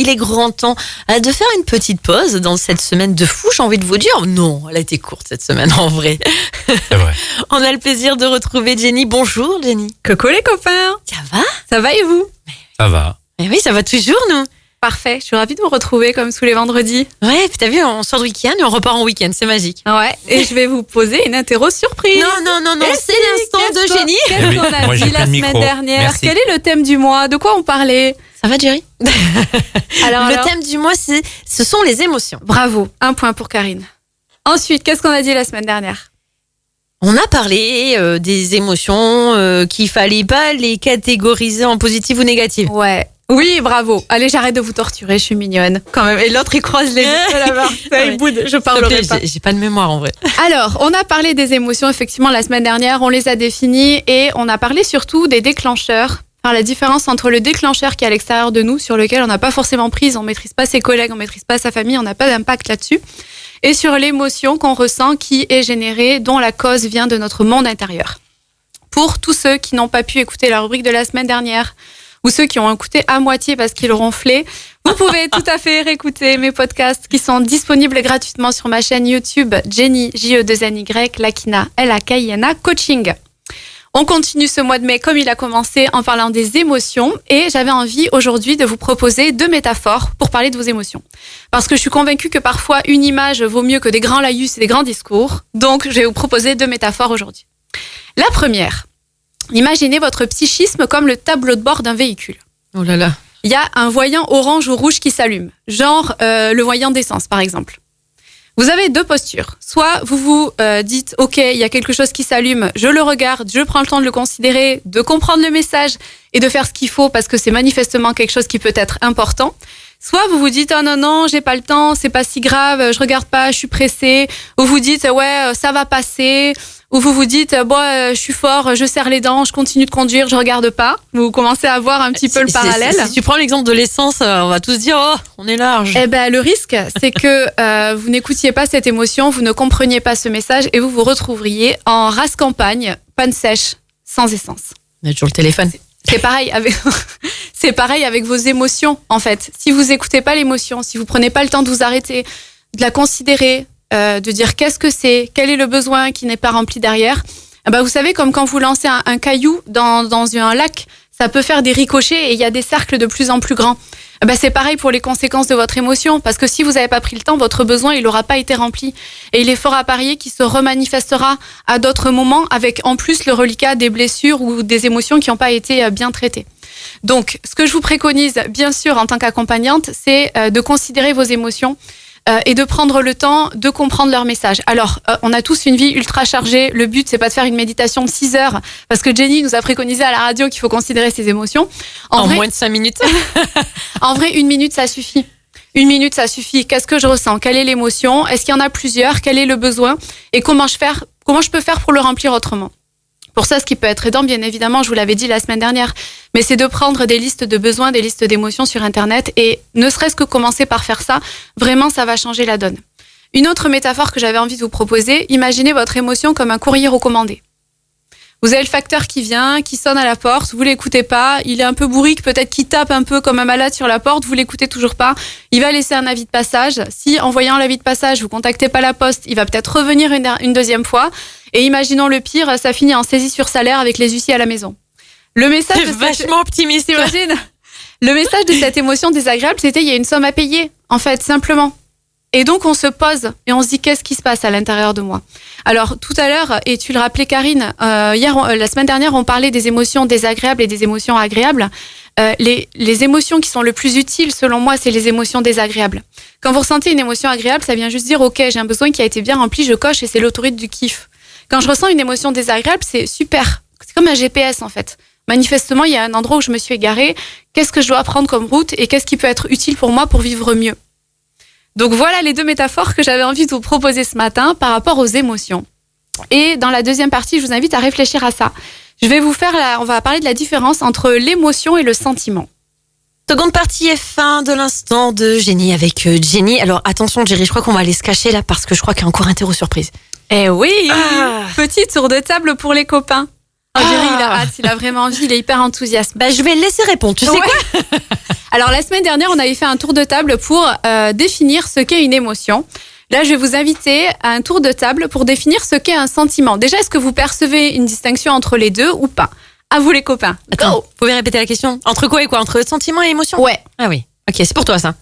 il est grand temps de faire une petite pause dans cette semaine de fou, j'ai envie de vous dire. Non, elle a été courte cette semaine en vrai. C'est vrai. On a le plaisir de retrouver Jenny. Bonjour Jenny. Coucou les copains. Ça va? Ça va et vous? Ça va. Eh oui, ça va toujours nous. Parfait, je suis ravie de vous retrouver comme tous les vendredis. Ouais, t'as vu, on sort de week-end et on repart en week-end, c'est magique. Ouais, et je vais vous poser une interro surprise. Non, Et c'est l'instant de Jenny. Qu'est-ce qu'on a Moi, j'ai dit plus la de semaine micro. dernière? Merci. Quel est le thème du mois? De quoi on parlait? Ça va Jerry? Alors, Le thème du mois, ce sont les émotions. Bravo, 1 point pour Karine. Ensuite, qu'est-ce qu'on a dit la semaine dernière? On a parlé des émotions qu'il fallait pas les catégoriser en positives ou négatives. Ouais. Oui, bravo. Allez, j'arrête de vous torturer, je suis mignonne. Quand même. Et l'autre, il croise les yeux là-bas. Ça, il boude, je parlerai pas. J'ai pas de mémoire en vrai. Alors, on a parlé des émotions, effectivement, la semaine dernière. On les a définies et on a parlé surtout des déclencheurs. Enfin, la différence entre le déclencheur qui est à l'extérieur de nous, sur lequel on n'a pas forcément prise, on maîtrise pas ses collègues, on maîtrise pas sa famille, on n'a pas d'impact là-dessus. Et sur l'émotion qu'on ressent qui est générée, dont la cause vient de notre monde intérieur. Pour tous ceux qui n'ont pas pu écouter la rubrique de la semaine dernière, ou ceux qui ont écouté à moitié parce qu'ils ronflaient, vous pouvez tout à fait réécouter mes podcasts qui sont disponibles gratuitement sur ma chaîne YouTube Jenny, J-E-2-N-Y, Lakina, L-A-K-I-N-A, Coaching. On continue ce mois de mai comme il a commencé en parlant des émotions et j'avais envie aujourd'hui de vous proposer 2 métaphores pour parler de vos émotions. Parce que je suis convaincue que parfois une image vaut mieux que des grands laïus et des grands discours. Donc je vais vous proposer 2 métaphores aujourd'hui. La première. Imaginez votre psychisme comme le tableau de bord d'un véhicule. Oh là là. Il y a un voyant orange ou rouge qui s'allume, genre le voyant d'essence par exemple. Vous avez 2 postures. Soit vous vous dites « Ok, il y a quelque chose qui s'allume, je le regarde, je prends le temps de le considérer, de comprendre le message et de faire ce qu'il faut parce que c'est manifestement quelque chose qui peut être important. » Soit vous vous dites « Oh non, j'ai pas le temps, c'est pas si grave, je regarde pas, je suis pressée. » Ou vous dites « Ouais, ça va passer. » Ou vous vous dites « Bon, je suis fort, je serre les dents, je continue de conduire, je regarde pas. » Vous commencez à voir un petit peu le parallèle. Si tu prends l'exemple de l'essence, on va tous dire « Oh, on est large. » Eh ben, le risque, c'est que vous n'écoutiez pas cette émotion, vous ne compreniez pas ce message et vous vous retrouveriez en race campagne, panne sèche, sans essence. On a toujours le téléphone. C'est pareil avec, c'est pareil avec vos émotions, en fait. Si vous écoutez pas l'émotion, si vous prenez pas le temps de vous arrêter, de la considérer, de dire qu'est-ce que c'est, quel est le besoin qui n'est pas rempli derrière, eh ben, vous savez, comme quand vous lancez un caillou dans un lac, ça peut faire des ricochets et il y a des cercles de plus en plus grands. Eh ben, c'est pareil pour les conséquences de votre émotion, parce que si vous n'avez pas pris le temps, votre besoin, il n'aura pas été rempli. Et il est fort à parier qu'il se remanifestera à d'autres moments avec en plus le reliquat des blessures ou des émotions qui n'ont pas été bien traitées. Donc, ce que je vous préconise, bien sûr, en tant qu'accompagnante, c'est de considérer vos émotions et de prendre le temps de comprendre leur message. Alors, on a tous une vie ultra chargée. Le but, c'est pas de faire une méditation de 6 heures, parce que Jenny nous a préconisé à la radio qu'il faut considérer ses émotions. En moins de 5 minutes. En vrai, 1 minute, ça suffit. 1 minute, ça suffit. Qu'est-ce que je ressens? Quelle est l'émotion? Est-ce qu'il y en a plusieurs? Quel est le besoin? Et comment je peux faire pour le remplir autrement? Pour ça, ce qui peut être aidant, bien évidemment, je vous l'avais dit la semaine dernière, mais c'est de prendre des listes de besoins, des listes d'émotions sur Internet et ne serait-ce que commencer par faire ça, vraiment, ça va changer la donne. Une autre métaphore que j'avais envie de vous proposer, imaginez votre émotion comme un courrier recommandé. Vous avez le facteur qui vient, qui sonne à la porte, vous l'écoutez pas, il est un peu bourrique, peut-être qu'il tape un peu comme un malade sur la porte, vous l'écoutez toujours pas, il va laisser un avis de passage. Si, en voyant l'avis de passage, vous contactez pas la poste, il va peut-être revenir une deuxième fois. Et imaginons le pire, ça finit en saisie sur salaire avec les huissiers à la maison. Le message C'est vachement optimiste. T'imagines ? Le message de cette émotion désagréable, c'était il y a une somme à payer, en fait, simplement. Et donc, on se pose et on se dit qu'est-ce qui se passe à l'intérieur de moi. Alors, tout à l'heure, et tu le rappelais, Karine, la semaine dernière, on parlait des émotions désagréables et des émotions agréables. Les émotions qui sont le plus utiles, selon moi, c'est les émotions désagréables. Quand vous ressentez une émotion agréable, ça vient juste dire, ok, j'ai un besoin qui a été bien rempli, je coche et c'est l'autoroute du kiff. Quand je ressens une émotion désagréable, c'est super. C'est comme un GPS, en fait. Manifestement, il y a un endroit où je me suis égarée. Qu'est-ce que je dois prendre comme route et qu'est-ce qui peut être utile pour moi pour vivre mieux? Donc voilà les 2 métaphores que j'avais envie de vous proposer ce matin par rapport aux émotions. Et dans la deuxième partie, je vous invite à réfléchir à ça. On va parler de la différence entre l'émotion et le sentiment. Seconde partie F1 de l'instant de Jenny avec Jenny. Alors attention Jerry, je crois qu'on va aller se cacher là parce que je crois qu'il y a encore interro surprise. Eh oui, petit tour de table pour les copains. Jerry, il a hâte, il a vraiment envie, il est hyper enthousiaste. Bah, je vais le laisser répondre. Tu sais quoi? Alors, la semaine dernière, on avait fait un tour de table pour définir ce qu'est une émotion. Là, je vais vous inviter à un tour de table pour définir ce qu'est un sentiment. Déjà, est-ce que vous percevez une distinction entre les deux ou pas? À vous les copains. Attends, vous pouvez répéter la question? Entre quoi et quoi? Entre sentiment et émotion? Ouais. Ah oui. Ok, c'est pour toi ça.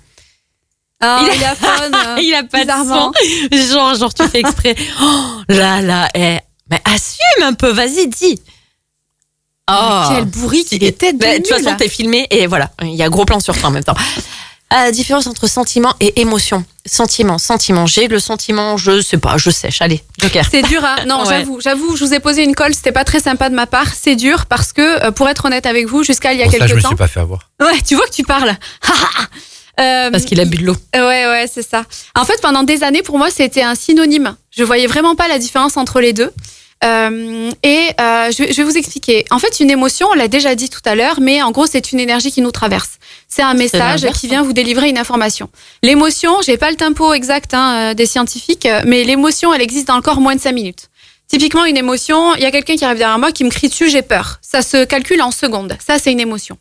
Ah, il a fun. Il a pas de bizarrement. son. Genre tu fais exprès. Oh là, mais assume un peu, vas-y, dis. Oh, quel bourrique, il était de toute façon, t'es filmé et voilà, il y a gros plan sur toi en même temps. Différence entre sentiment et émotion. Sentiment. J'ai le sentiment, je sais pas, je sèche. Allez, Joker. C'est dur, hein? Non, Ouais. j'avoue, je vous ai posé une colle, c'était pas très sympa de ma part. C'est dur parce que, pour être honnête avec vous, jusqu'à il y a Pour ça, je quelques me temps. suis pas fait avoir. Ouais, tu vois que tu parles. Parce qu'il a bu de l'eau. Ouais, c'est ça. En fait, pendant des années, pour moi, c'était un synonyme. Je voyais vraiment pas la différence entre les deux. Je vais vous expliquer. En fait, une émotion, on l'a déjà dit tout à l'heure, mais en gros, c'est une énergie qui nous traverse. C'est un message l'inverse, qui vient vous délivrer une information. L'émotion, j'ai pas le tempo exact des scientifiques, mais l'émotion, elle existe dans le corps moins de 5 minutes. Typiquement, une émotion, il y a quelqu'un qui arrive derrière moi qui me crie dessus, j'ai peur. Ça se calcule en secondes. Ça, c'est une émotion.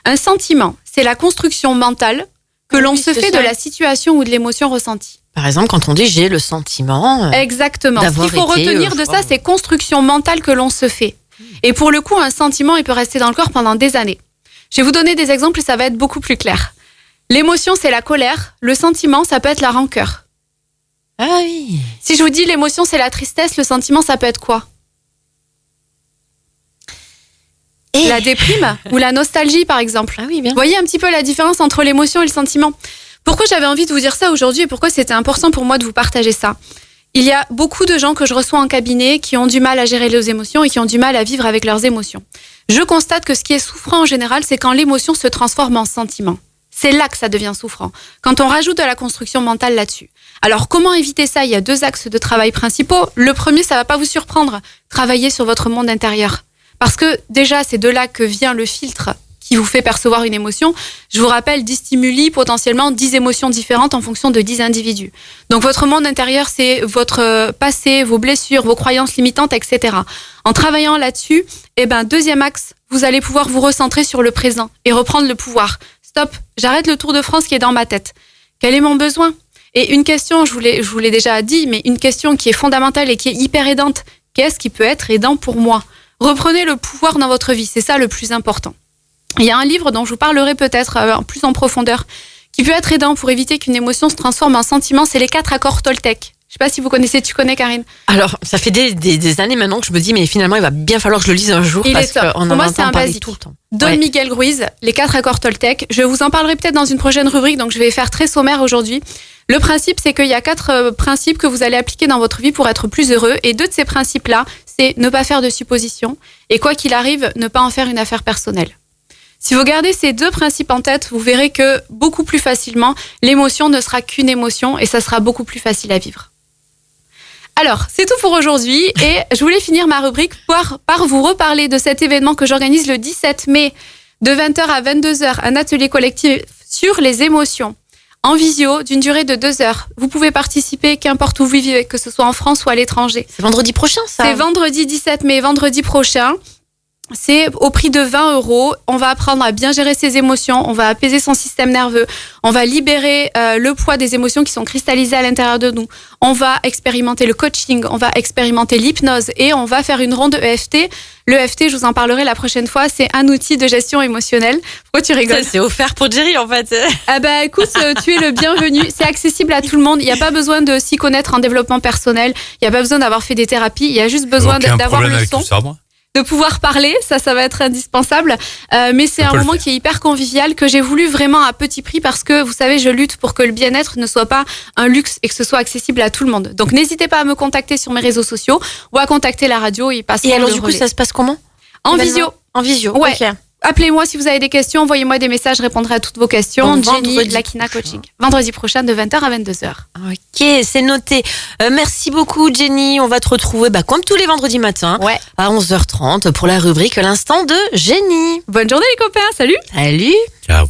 Un sentiment, c'est la construction mentale que l'on se fait de la situation ou de l'émotion ressentie. Par exemple, quand on dit j'ai le sentiment. Exactement. Ce d'avoir qu'il faut été, retenir de ça, c'est construction mentale que l'on se fait. Et pour le coup, un sentiment, il peut rester dans le corps pendant des années. Je vais vous donner des exemples et ça va être beaucoup plus clair. L'émotion, c'est la colère. Le sentiment, ça peut être la rancœur. Ah oui. Si je vous dis l'émotion, c'est la tristesse, le sentiment, ça peut être quoi? Et La déprime ou la nostalgie, par exemple. Ah oui, bien. Vous voyez un petit peu la différence entre l'émotion et le sentiment? Pourquoi j'avais envie de vous dire ça aujourd'hui et pourquoi c'était important pour moi de vous partager ça? Il y a beaucoup de gens que je reçois en cabinet qui ont du mal à gérer leurs émotions et qui ont du mal à vivre avec leurs émotions. Je constate que ce qui est souffrant en général, c'est quand l'émotion se transforme en sentiment. C'est là que ça devient souffrant, quand on rajoute de la construction mentale là-dessus. Alors comment éviter ça? Il y a 2 axes de travail principaux. Le premier, ça va pas vous surprendre, travailler sur votre monde intérieur. Parce que déjà, c'est de là que vient le filtre qui vous fait percevoir une émotion. Je vous rappelle 10 stimuli, potentiellement 10 émotions différentes en fonction de 10 individus. Donc votre monde intérieur, c'est votre passé, vos blessures, vos croyances limitantes, etc. En travaillant là-dessus, deuxième axe, vous allez pouvoir vous recentrer sur le présent et reprendre le pouvoir. Stop, j'arrête le Tour de France qui est dans ma tête. Quel est mon besoin? Et une question, je vous l'ai déjà dit, mais une question qui est fondamentale et qui est hyper aidante. Qu'est-ce qui peut être aidant pour moi? Reprenez le pouvoir dans votre vie, c'est ça le plus important. Il y a un livre dont je vous parlerai peut-être plus en profondeur, qui peut être aidant pour éviter qu'une émotion se transforme en sentiment, c'est les 4 accords Toltec. Je sais pas si vous connaissez, tu connais Karine? Alors, ça fait des années maintenant que je me dis, mais finalement, il va bien falloir que je le lise un jour. Il parce est top. qu'on Pour en moi, c'est entend un parler basique. tout le temps. Don Ouais. Miguel Ruiz, les 4 accords Toltec. Je vous en parlerai peut-être dans une prochaine rubrique, donc je vais faire très sommaire aujourd'hui. Le principe, c'est qu'il y a 4 principes que vous allez appliquer dans votre vie pour être plus heureux. Et 2 de ces principes-là, c'est ne pas faire de suppositions et quoi qu'il arrive, ne pas en faire une affaire personnelle. Si vous gardez ces 2 principes en tête, vous verrez que beaucoup plus facilement, l'émotion ne sera qu'une émotion et ça sera beaucoup plus facile à vivre. Alors, c'est tout pour aujourd'hui et je voulais finir ma rubrique par vous reparler de cet événement que j'organise le 17 mai de 20h à 22h, un atelier collectif sur les émotions en visio d'une durée de 2 heures. Vous pouvez participer qu'importe où vous vivez, que ce soit en France ou à l'étranger. C'est vendredi prochain, ça? C'est vendredi 17 mai, vendredi prochain. C'est au prix de 20 €. On va apprendre à bien gérer ses émotions, on va apaiser son système nerveux, on va libérer le poids des émotions qui sont cristallisées à l'intérieur de nous. On va expérimenter le coaching, on va expérimenter l'hypnose et on va faire une ronde EFT. Le EFT, je vous en parlerai la prochaine fois, c'est un outil de gestion émotionnelle. Pourquoi tu rigoles? Ça, c'est offert pour Jerry, en fait. Ah bah écoute, tu es le bienvenu. C'est accessible à tout le monde. Il n'y a pas besoin de s'y connaître en développement personnel. Il n'y a pas besoin d'avoir fait des thérapies. Il y a juste besoin Aucun d'avoir problème le avec son. tout ça, moi. De pouvoir parler, ça va être indispensable. Mais c'est On un peut le moment faire. qui est hyper convivial, que j'ai voulu vraiment à petit prix parce que, vous savez, je lutte pour que le bien-être ne soit pas un luxe et que ce soit accessible à tout le monde. Donc n'hésitez pas à me contacter sur mes réseaux sociaux ou à contacter la radio, ils passeront Et alors, le du coup, relais. ça se passe comment? En Événement visio. En visio, Ouais. ok. Appelez-moi si vous avez des questions, envoyez-moi des messages, je répondrai à toutes vos questions. Donc, Jenny, vendredi Lakina prochain. Coaching. Vendredi prochain de 20h à 22h. Ok, c'est noté. Merci beaucoup, Jenny. On va te retrouver, comme tous les vendredis matins, Ouais. à 11h30 pour la rubrique L'instant de Jenny. Bonne journée les copains, salut! Salut! Ciao.